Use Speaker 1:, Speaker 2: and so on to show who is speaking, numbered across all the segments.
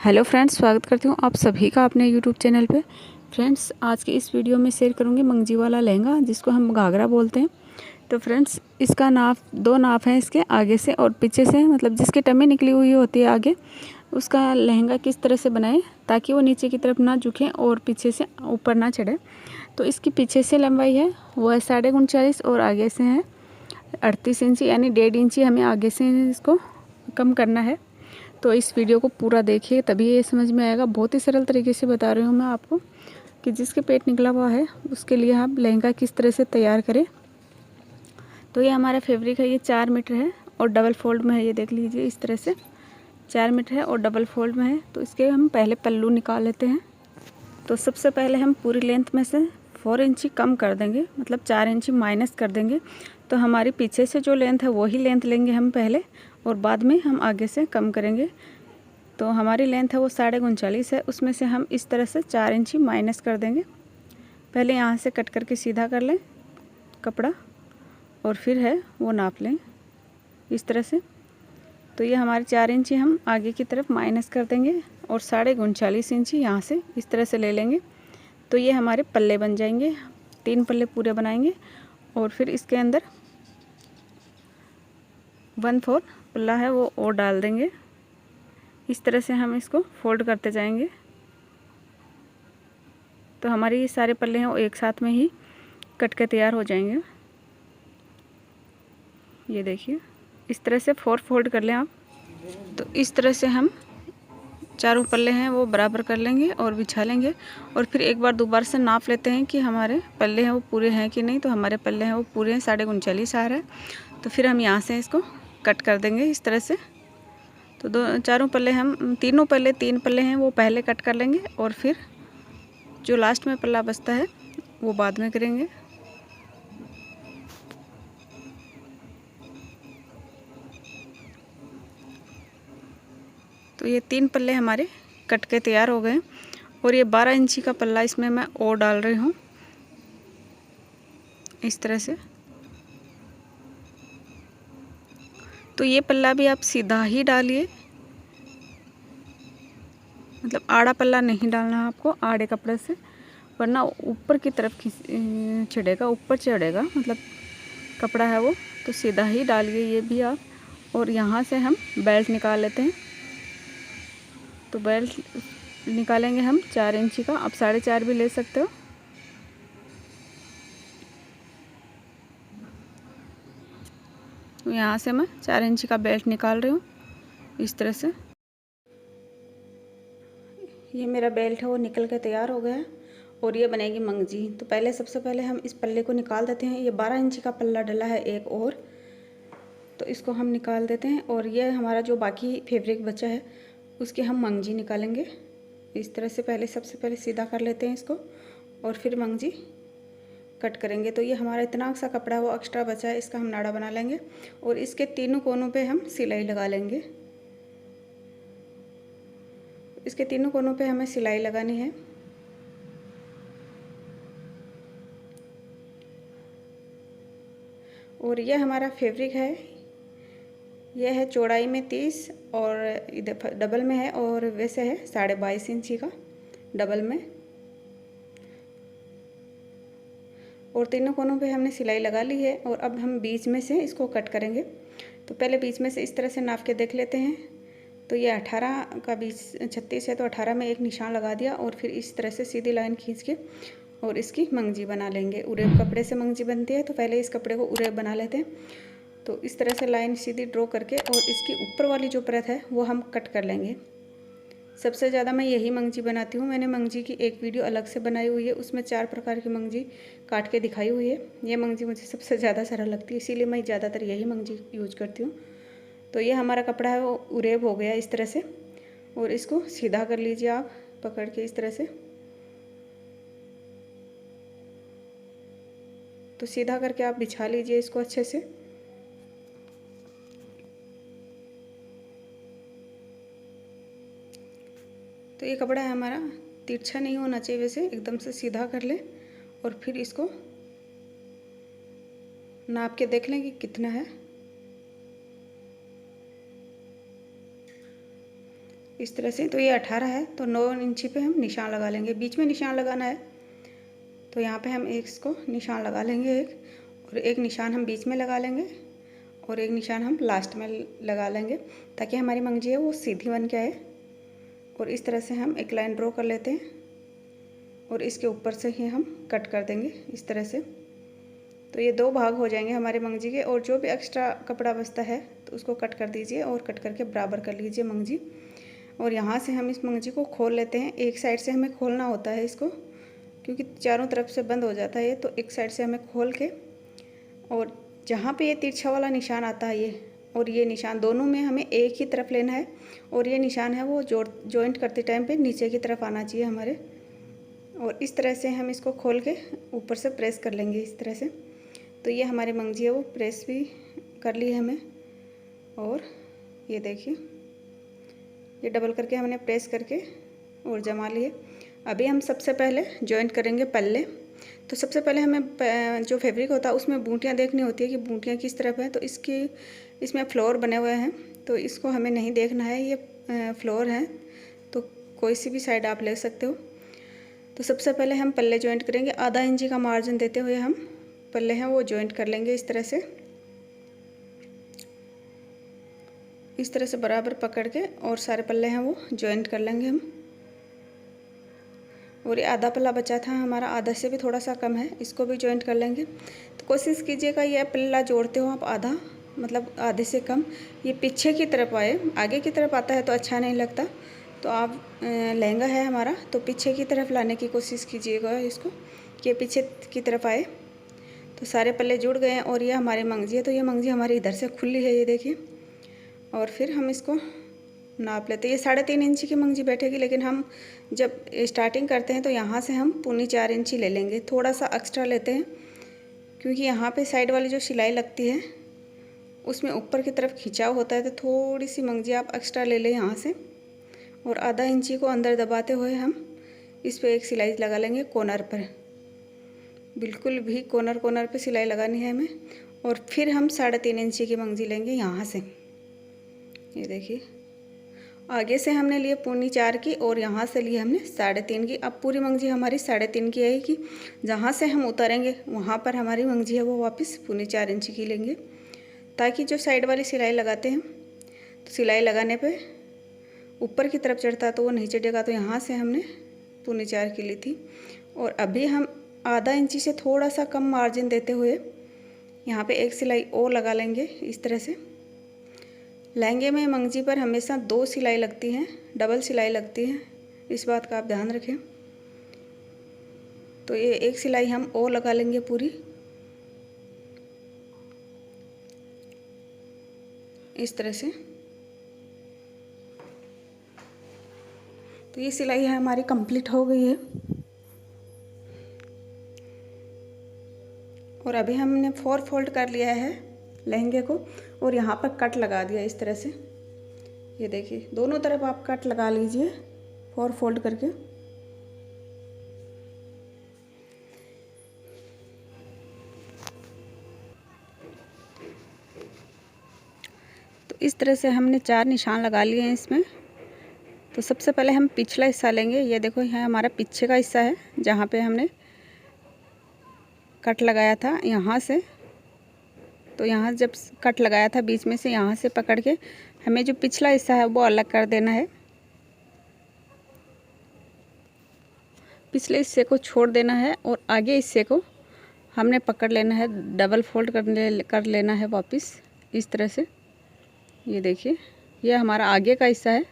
Speaker 1: Hello friends, स्वागत करती हूँ आप सभी का अपने यूट्यूब चैनल पे। फ्रेंड्स, आज के इस वीडियो में शेयर करूँगी मंगजी वाला लहंगा, जिसको हम घाघरा बोलते हैं। तो फ्रेंड्स, इसका नाप दो नाप हैं, इसके आगे से और पीछे से, मतलब जिसकी टमी निकली हुई होती है आगे, उसका लहंगा किस तरह से बनाएं ताकि वो नीचे की तरफ ना झुके और पीछे से ऊपर ना चढ़े। तो इसकी पीछे से लंबाई है वो है 39.5 और आगे से है 38 इंची, यानी 1.5 इंची हमें आगे से इसको कम करना है। तो इस वीडियो को पूरा देखिए, तभी ये समझ में आएगा। बहुत ही सरल तरीके से बता रही हूँ मैं आपको कि जिसके पेट निकला हुआ है उसके लिए आप लहंगा किस तरह से तैयार करें। तो ये हमारा फैब्रिक है, ये 4 मीटर है और डबल फोल्ड में है। ये देख लीजिए, इस तरह से 4 मीटर है और डबल फोल्ड में है। तो इसके हम पहले पल्लू निकाल लेते हैं। तो सबसे पहले हम पूरी लेंथ में से 4 इंची कम कर देंगे, मतलब 4 इंची माइनस कर देंगे। तो हमारी पीछे से जो लेंथ है वही लेंथ लेंगे हम पहले, और बाद में हम आगे से कम करेंगे। तो हमारी लेंथ है वो 39.5 है, उसमें से हम इस तरह से 4 इंची माइनस कर देंगे। पहले यहाँ से कट करके सीधा कर लें कपड़ा, और फिर है वो नाप लें इस तरह से। तो ये हमारे 4 इंची हम आगे की तरफ माइनस कर देंगे और 39.5 इंची यहाँ से इस तरह से ले लेंगे। तो ये हमारे पल्ले बन जाएंगे। 3 पल्ले पूरे बनाएंगे और फिर इसके अंदर 1/4 पल्ला है वो और डाल देंगे। इस तरह से हम इसको फोल्ड करते जाएंगे। तो हमारे ये सारे पल्ले हैं वो एक साथ में ही कट के तैयार हो जाएंगे। ये देखिए, इस तरह से 4 फोल्ड कर लें आप। तो इस तरह से हम चारों पल्ले हैं वो बराबर कर लेंगे और बिछा लेंगे, और फिर एक बार दोबारा से नाप लेते हैं कि हमारे पल्ले हैं वो पूरे हैं कि नहीं। तो हमारे पल्ले हैं वो पूरे हैं, 39.5 आ रहा है। तो फिर हम यहाँ से इसको कट कर देंगे इस तरह से। तो चारों पल्ले हम, तीन पल्ले हैं वो पहले कट कर लेंगे, और फिर जो लास्ट में पल्ला बचता है वो बाद में करेंगे। तो ये 3 पल्ले हमारे कट के तैयार हो गए, और ये 12 इंची का पल्ला इसमें मैं और डाल रही हूँ इस तरह से। तो ये पल्ला भी आप सीधा ही डालिए, मतलब आड़ा पल्ला नहीं डालना है आपको आड़े कपड़े से, वरना ऊपर की तरफ छिड़ेगा, ऊपर चढ़ेगा, मतलब कपड़ा है वो। तो सीधा ही डालिए ये भी आप। और यहाँ से हम बेल्ट निकाल लेते हैं। तो बेल्ट निकालेंगे हम 4 इंची का, आप 4.5 भी ले सकते हो। तो यहाँ से मैं 4 इंची का बेल्ट निकाल रही हूँ इस तरह से। ये मेरा बेल्ट है वो निकल के तैयार हो गया है, और ये बनेगी मंगजी। तो पहले सबसे पहले हम इस पल्ले को निकाल देते हैं। ये 12 इंची का पल्ला डला है एक और, तो इसको हम निकाल देते हैं। और ये हमारा जो बाकी फैब्रिक बचा है उसकी हम मंगजी निकालेंगे इस तरह से। पहले सबसे पहले सीधा कर लेते हैं इसको, और फिर मंगजी कट करेंगे। तो ये हमारा इतना सा कपड़ा वो एक्स्ट्रा बचा है, इसका हम नाड़ा बना लेंगे, और इसके तीनों कोनों पे हम सिलाई लगा लेंगे। इसके तीनों कोनों पे हमें सिलाई लगानी है। और यह हमारा फैब्रिक है, यह है चौड़ाई में 30 और इधर डबल में है, और वैसे है 22.5 इंची का डबल में। और तीनों कोनों पे हमने सिलाई लगा ली है, और अब हम बीच में से इसको कट करेंगे। तो पहले बीच में से इस तरह से नाप के देख लेते हैं। तो ये 18 का बीच 36 है, तो 18 में एक निशान लगा दिया, और फिर इस तरह से सीधी लाइन खींच के और इसकी मंगजी बना लेंगे। उरेब कपड़े से मंगजी बनती है, तो पहले इस कपड़े को उरेब बना लेते हैं। तो इस तरह से लाइन सीधी ड्रॉ करके, और इसकी ऊपर वाली जो परत है वो हम कट कर लेंगे। सबसे ज़्यादा मैं यही मंगजी बनाती हूँ। मैंने मंगजी की एक वीडियो अलग से बनाई हुई है, उसमें 4 प्रकार की मंगजी काट के दिखाई हुई है। ये मंगजी मुझे सबसे ज़्यादा सरल लगती है, इसीलिए मैं ज़्यादातर यही मंगजी यूज करती हूँ। तो ये हमारा कपड़ा है वो उरेब हो गया इस तरह से, और इसको सीधा कर लीजिए आप पकड़ के इस तरह से। तो सीधा करके आप बिछा लीजिए इसको अच्छे से। तो ये कपड़ा है हमारा, तिरछा नहीं होना चाहिए, वैसे एकदम से सीधा कर लें, और फिर इसको नाप के देख लें कि कितना है। इस तरह से। तो ये 18 है, तो 9 इंची पे हम निशान लगा लेंगे। बीच में निशान लगाना है, तो यहाँ पे हम एक इसको निशान लगा लेंगे एक, और एक निशान हम बीच में लगा लेंगे और एक निशान हम लास्ट में लगा लेंगे, ताकि हमारी मंगजी है वो सीधी बन के आए। और इस तरह से हम एक लाइन ड्रॉ कर लेते हैं और इसके ऊपर से ही हम कट कर देंगे इस तरह से। तो ये 2 भाग हो जाएंगे हमारे मंगजी के, और जो भी एक्स्ट्रा कपड़ा बचता है तो उसको कट कर दीजिए और कट करके बराबर कर लीजिए मंगजी। और यहाँ से हम इस मंगजी को खोल लेते हैं। एक साइड से हमें खोलना होता है इसको, क्योंकि चारों तरफ से बंद हो जाता है ये, तो एक साइड से हमें खोल के, और जहाँ पे ये तिरछा वाला निशान आता है ये और ये निशान, दोनों में हमें एक ही तरफ लेना है। और ये निशान है वो जॉइंट करते टाइम पे नीचे की तरफ आना चाहिए हमारे। और इस तरह से हम इसको खोल के ऊपर से प्रेस कर लेंगे इस तरह से। तो ये हमारी मंगजी है वो प्रेस भी कर ली है हमें। और ये देखिए, ये डबल करके हमने प्रेस करके और जमा लिए। अभी हम सबसे पहले जॉइंट करेंगे पल्ले। तो सबसे पहले हमें जो फैब्रिक होता है उसमें बूटियाँ देखनी होती है कि बूटियाँ किस तरफ है। तो इसमें फ्लोर बने हुए हैं, तो इसको हमें नहीं देखना है, ये फ्लोर है, तो कोई सी भी साइड आप ले सकते हो। तो सबसे पहले हम पल्ले जॉइंट करेंगे। आधा इंची का मार्जिन देते हुए हम पल्ले हैं वो जॉइंट कर लेंगे इस तरह से। इस तरह से बराबर पकड़ के और सारे पल्ले हैं वो जॉइंट कर लेंगे हम। और ये आधा पल्ला बचा था हमारा, आधा से भी थोड़ा सा कम है, इसको भी जॉइंट कर लेंगे। तो कोशिश कीजिएगा ये पल्ला जोड़ते हो आप आधा, मतलब आधे से कम ये पीछे की तरफ आए। आगे की तरफ आता है तो अच्छा नहीं लगता। तो आप लहंगा है हमारा, तो पीछे की तरफ लाने की कोशिश कीजिएगा इसको, कि पीछे की तरफ आए। तो सारे पल्ले जुड़ गए हैं और ये हमारी मंगजी है। तो ये मंगजी हमारी इधर से खुली है, ये देखिए। और फिर हम इसको नाप लेते हैं। ये 3.5 इंची की मंगजी बैठेगी, लेकिन हम जब स्टार्टिंग करते हैं तो यहाँ से हम 3.25 इंची ले लेंगे। थोड़ा सा एक्स्ट्रा लेते हैं, क्योंकि यहाँ पे साइड वाली जो सिलाई लगती है उसमें ऊपर की तरफ खिंचाव होता है, तो थोड़ी सी मंगजी आप एक्स्ट्रा ले लें यहाँ से। और आधा इंची को अंदर दबाते हुए हम इस पर एक सिलाई लगा लेंगे कॉर्नर पर। बिल्कुल भी कॉर्नर पे सिलाई लगानी है हमें। और फिर हम 3.5 इंची की मंगजी लेंगे यहाँ से। ये देखिए, आगे से हमने लिए 3.25 की और यहाँ से लिए हमने 3.5 की। अब पूरी मंगजी हमारी 3.5 की आएगी। जहाँ से हम उतारेंगे वहाँ पर हमारी मंगजी है वो वापस 3.25 इंची की लेंगे, ताकि जो साइड वाली सिलाई लगाते हैं तो सिलाई लगाने पे ऊपर की तरफ चढ़ता तो वो नहीं चढ़ेगा। तो यहाँ से हमने 3.25 की ली थी। और अभी हम आधा इंची से थोड़ा सा कम मार्जिन देते हुए यहाँ पे एक सिलाई और लगा लेंगे इस तरह से। लहंगे में मंगजी पर हमेशा 2 सिलाई लगती हैं, डबल सिलाई लगती है, इस बात का आप ध्यान रखें। तो ये एक सिलाई हम और लगा लेंगे पूरी इस तरह से। तो ये सिलाई है हमारी कंप्लीट हो गई है। और अभी हमने 4 फोल्ड कर लिया है लहंगे को और यहाँ पर कट लगा दिया इस तरह से। ये देखिए, दोनों तरफ आप कट लगा लीजिए 4 फोल्ड करके। तो इस तरह से हमने 4 निशान लगा लिए हैं इसमें। तो सबसे पहले हम पिछला हिस्सा लेंगे। ये देखो, यहाँ हमारा पीछे का हिस्सा है जहाँ पे हमने कट लगाया था यहाँ से। तो यहाँ जब कट लगाया था बीच में से, यहाँ से पकड़ के हमें जो पिछला हिस्सा है वो अलग कर देना है। पिछले हिस्से को छोड़ देना है और आगे हिस्से को हमने पकड़ लेना है, डबल फोल्ड कर लेना है वापस इस तरह से। ये देखिए, ये हमारा आगे का हिस्सा है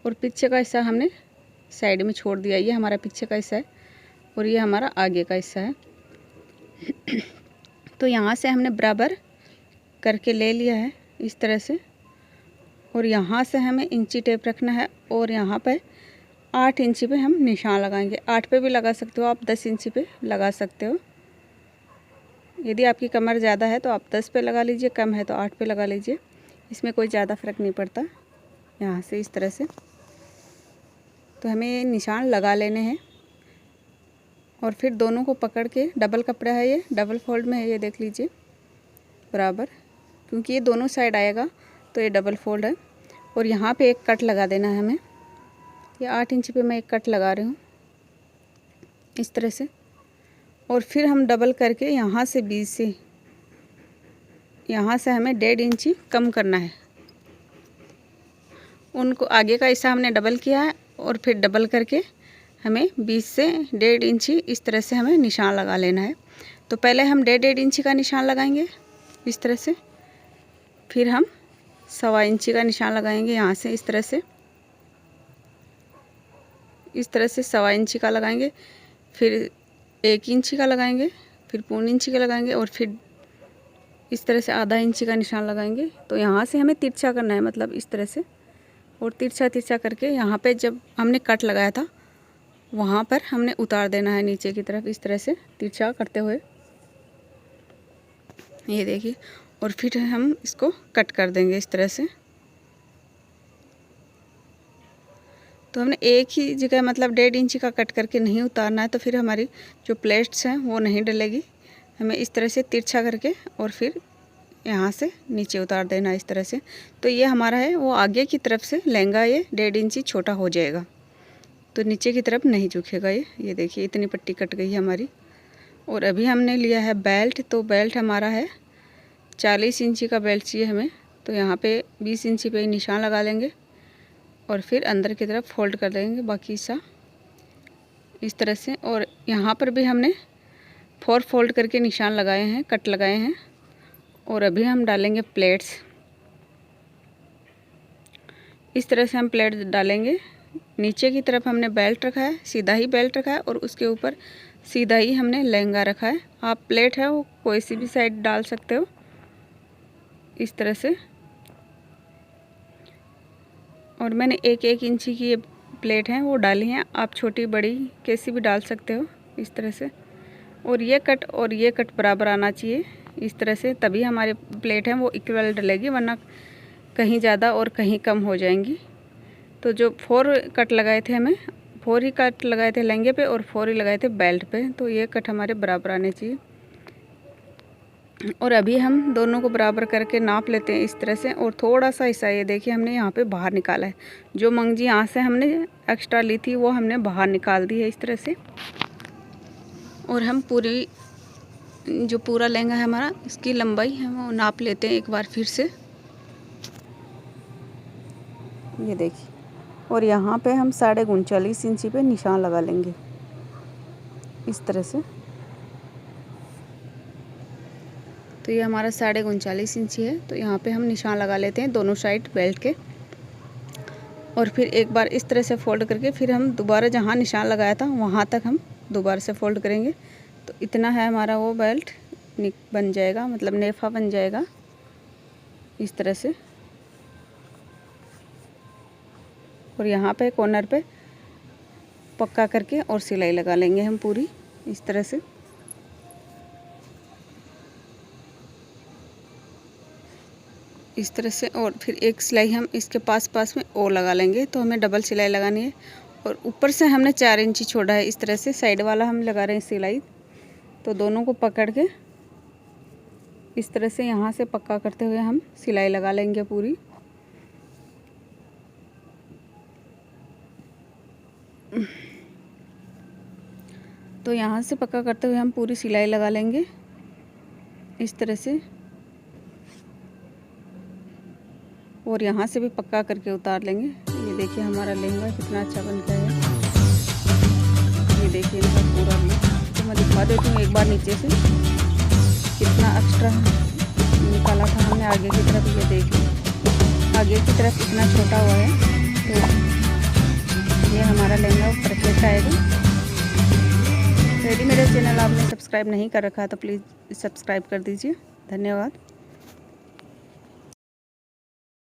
Speaker 1: और पीछे का हिस्सा हमने साइड में छोड़ दिया। ये हमारा पीछे का हिस्सा है और ये हमारा आगे का हिस्सा है। तो यहाँ से हमने बराबर करके ले लिया है इस तरह से। और यहाँ से हमें इंची टेप रखना है और यहाँ पर 8 इंची पे हम निशान लगाएंगे। 8 पे भी लगा सकते हो आप, 10 इंची पे लगा सकते हो। यदि आपकी कमर ज़्यादा है तो आप 10 पे लगा लीजिए, कम है तो 8 पे लगा लीजिए, इसमें कोई ज़्यादा फ़र्क नहीं पड़ता। यहाँ से इस तरह से तो हमें ये निशान लगा लेने हैं। और फिर दोनों को पकड़ के, डबल कपड़ा है ये, डबल फोल्ड में है ये, देख लीजिए बराबर, क्योंकि ये दोनों साइड आएगा तो ये डबल फोल्ड है। और यहाँ पे एक कट लगा देना है हमें। ये 8 इंच पे मैं एक कट लगा रही हूँ इस तरह से। और फिर हम डबल करके यहाँ से बीच से यहाँ से हमें 1.5 इंची कम करना है। उनको आगे का हिस्सा हमने डबल किया है और फिर डबल करके हमें बीच से 1.5 इंची इस तरह से हमें निशान लगा लेना है। तो पहले हम 1.5 इंची का निशान लगाएंगे इस तरह से, फिर हम 1.25 इंची का निशान लगाएंगे यहाँ से इस तरह से 1.25 इंची का लगाएंगे, फिर 1 इंची का लगाएंगे, फिर 1.25 इंची का लगाएंगे और फिर इस तरह से 0.5 इंची का निशान लगाएंगे। तो यहाँ से हमें तिरछा करना है, मतलब इस तरह से, और तिरछा करके यहाँ पे जब हमने कट लगाया था वहाँ पर हमने उतार देना है नीचे की तरफ इस तरह से तिरछा करते हुए, ये देखिए। और फिर हम इसको कट कर देंगे इस तरह से। तो हमने एक ही जगह मतलब 1.5 इंची का कट करके नहीं उतारना है, तो फिर हमारी जो प्लेट्स हैं वो नहीं डलेगी। हमें इस तरह से तिरछा करके और फिर यहाँ से नीचे उतार देना इस तरह से। तो ये हमारा है वो आगे की तरफ से लहंगा ये 1.5 इंची छोटा हो जाएगा, तो नीचे की तरफ नहीं झुकेगा ये देखिए इतनी पट्टी कट गई है हमारी। और अभी हमने लिया है बेल्ट, तो बेल्ट हमारा है 40 इंची का बेल्ट चाहिए हमें। तो यहाँ पे 20 इंची पे निशान लगा लेंगे और फिर अंदर की तरफ फोल्ड कर देंगे बाकी हिस्सा इस तरह से। और यहाँ पर भी हमने 4 फोल्ड करके निशान लगाए हैं, कट लगाए हैं। और अभी हम डालेंगे प्लेट्स, इस तरह से हम प्लेट डालेंगे। नीचे की तरफ हमने बेल्ट रखा है, सीधा ही बेल्ट रखा है, और उसके ऊपर सीधा ही हमने लहंगा रखा है। आप प्लेट है वो कोई सी भी साइड डाल सकते हो इस तरह से। और मैंने 1 इंची की ये प्लेट है वो डाली हैं, आप छोटी बड़ी कैसी भी डाल सकते हो इस तरह से। और ये कट बराबर आना चाहिए इस तरह से, तभी हमारे प्लेट हैं वो इक्वल डलेगी, वरना कहीं ज़्यादा और कहीं कम हो जाएंगी। तो जो 4 कट लगाए थे हमें, 4 ही कट लगाए थे लहंगे पे और 4 ही लगाए थे बेल्ट पे, तो ये कट हमारे बराबर आने चाहिए। और अभी हम दोनों को बराबर करके नाप लेते हैं इस तरह से। और थोड़ा सा हिस्सा ये देखिए हमने यहाँ पे बाहर निकाला है, जो मंगजी यहाँ से हमने एक्स्ट्रा ली थी वो हमने बाहर निकाल दी है इस तरह से। और हम जो पूरा लहंगा है हमारा, इसकी लंबाई है वो नाप लेते हैं एक बार फिर से, ये देखिए। और यहाँ पे हम 39.5 इंची पे निशान लगा लेंगे इस तरह से। तो ये हमारा 39.5 इंची है, तो यहाँ पे हम निशान लगा लेते हैं दोनों साइड बेल्ट के। और फिर एक बार इस तरह से फोल्ड करके फिर हम दोबारा जहाँ निशान लगाया था वहाँ तक हम दोबारा से फोल्ड करेंगे। तो इतना है हमारा वो बेल्ट बन जाएगा, मतलब नेफा बन जाएगा इस तरह से। और यहाँ पे कॉर्नर पे पक्का करके और सिलाई लगा लेंगे हम पूरी इस तरह से। इस तरह से। और फिर एक सिलाई हम इसके पास में और लगा लेंगे, तो हमें डबल सिलाई लगानी है। और ऊपर से हमने 4 इंची छोड़ा है इस तरह से, साइड वाला हम लगा रहे हैं सिलाई। तो दोनों को पकड़ के इस तरह से यहाँ से पक्का करते हुए हम सिलाई लगा लेंगे पूरी। तो यहाँ से पक्का करते हुए हम पूरी सिलाई लगा लेंगे इस तरह से। और यहाँ से भी पक्का करके उतार लेंगे। ये देखिए हमारा लहंगा कितना अच्छा बन गया है, ये देखिए इनका पूरा भी। तो मैं दिखा देती हूँ एक बार नीचे से, कितना एक्स्ट्रा निकाला था हमने आगे की तरफ। ये देखिए आगे की तरफ इतना छोटा हुआ है, तो ये हमारा लहंगा परफेक्ट आएगा। यदि मेरे चैनल आपने सब्सक्राइब नहीं कर रखा है तो प्लीज़ सब्सक्राइब कर दीजिए। धन्यवाद।